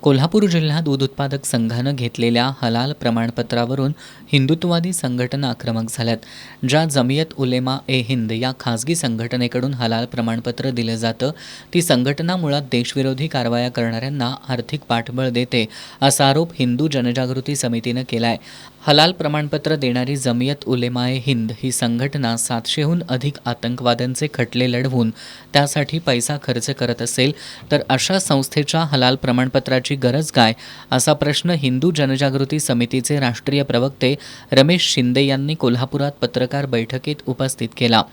कोल्हापूर जिल्हा दूध उत्पादक संघानं घेतलेल्या हलाल प्रमाणपत्रावरून हिंदुत्ववादी संघटना आक्रमक झाल्यात. ज्या जमियत उलेमा ए हिंद या खासगी संघटनेकडून हलाल प्रमाणपत्र दिलं जातं ती संघटना मुळात देशविरोधी कारवाया करणाऱ्यांना आर्थिक पाठबळ देते असा आरोप हिंदू जनजागृती समितीनं केला आहे. हलाल प्रमाणपत्र देणारी जमियत उलेमा ए हिंद ही संघटना 700हून अधिक आतंकवाद्यांचे खटले लढवून त्यासाठी पैसा खर्च करत असेल तर अशा संस्थेच्या हलाल प्रमाणपत्राची गरज काय असा प्रश्न हिंदू जनजागृती समितीचे राष्ट्रीय प्रवक्ते रमेश शिंदे यांनी कोल्हापुरात पत्रकार बैठकीत उपस्थित केला.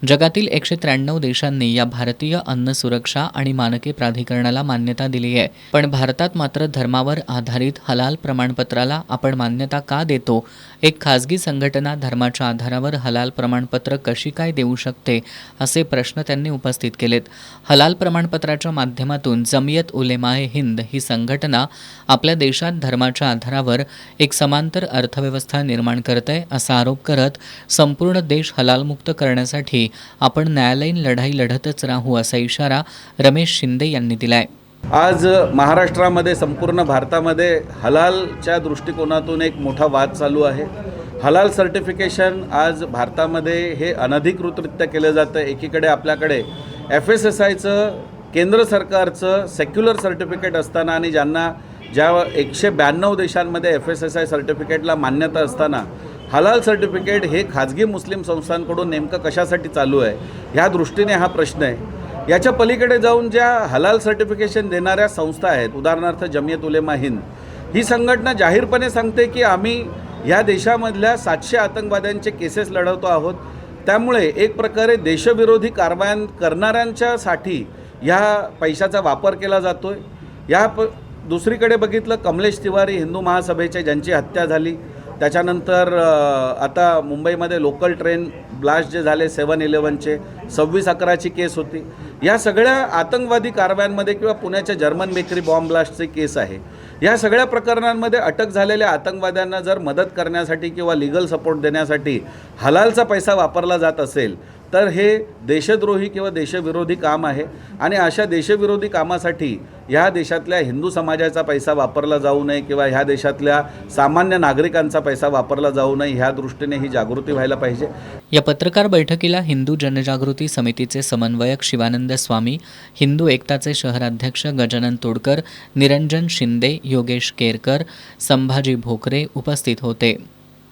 जगातील 193 देशांनी या भारतीय अन्न सुरक्षा आणि मानके प्राधिकरणाला मान्यता दिली आहे. पण भारतात मात्र धर्मावर आधारित हलाल प्रमाणपत्राला आपण मान्यता का देतो? एक खासगी संघटना धर्माच्या आधारावर हलाल प्रमाणपत्र कशी काय देऊ शकते असे प्रश्न त्यांनी उपस्थित केलेत. हलाल प्रमाणपत्राच्या माध्यमातून जमियत उलेमा ए हिंद ही संघटना आपल्या देशात धर्माच्या आधारावर एक समांतर अर्थव्यवस्था निर्माण करते असा आरोप करत संपूर्ण देश हलालमुक्त करण्यासाठी आपण न्यायालयीन लढाई लढतच राहू असा इशारा रमेश शिंदे यांनी दिलाय. आज महाराष्ट्रामध्ये संपूर्ण भारतामध्ये हलालच्या दृष्टिकोनातून एक मोठा वाद चालू आहे. हलाल सर्टिफिकेशन आज भारतामध्ये हे अनधिकृतरित्या केलं जातं. एकीकडे आपल्याकडे FSSAIचं केंद्र सरकारचं सेक्युलर सर्टिफिकेट असताना आणि ज्या 192 देशांमध्ये FSSAI सर्टिफिकेटला मान्यता असताना हलाल सर्टिफिकेट हे खाजगी मुस्लिम संस्थांकडून नेमकं कशासाठी चालू आहे ह्या दृष्टीने हा प्रश्न आहे. याच्या पलीकडे जाऊन ज्या हलाल सर्टिफिकेशन देणाऱ्या संस्था आहेत, उदाहरणार्थ जमियत उलेमा हिंद ही संघटना जाहीरपणे सांगते की आम्ही ह्या देशामधल्या 700 आतंकवाद्यांचे केसेस लढवतो आहोत. त्यामुळे एक प्रकारे देशविरोधी कारवाया करणाऱ्यांच्यासाठी ह्या पैशाचा वापर केला जातो आहे. दुसरीकडे बघितलं कमलेश तिवारी हिंदू महासभेचे ज्यांची हत्या झाली, त्याच्यानंतर आता मुंबईमध्ये लोकल ट्रेन ब्लास्ट जे झाले 7/11चे 26/11ची केस होती. या सगळ्या आतंकवादी कारवायांमध्ये किंवा पुण्याच्या जर्मन बेकरी बॉम्ब ब्लास्टची केस आहे. या सगळ्या प्रकरणांमध्ये अटक झालेल्या आतंकवाद्यांना जर मदत करण्यासाठी किंवा लिगल सपोर्ट देण्यासाठी हलालचा पैसा वापरला जात असेल तर हे देशद्रोही किंवा देशविरोधी काम आहे. आणि अशा देशविरोधी कामासाठी ह्या देशातल्या हिंदू समाजाचा पैसा वापरला जाऊ नये किंवा ह्या देशातल्या सामान्य नागरिकांचा पैसा वापरला जाऊ नये ह्या दृष्टीने ही जागृती व्हायला पाहिजे. या पत्रकार बैठकीला हिंदू जनजागृती समितीचे समन्वयक शिवानंद स्वामी, हिंदू एकताचे शहराध्यक्ष गजानन तोडकर, निरंजन शिंदे, योगेश केरकर, संभाजी भोकरे उपस्थित होते.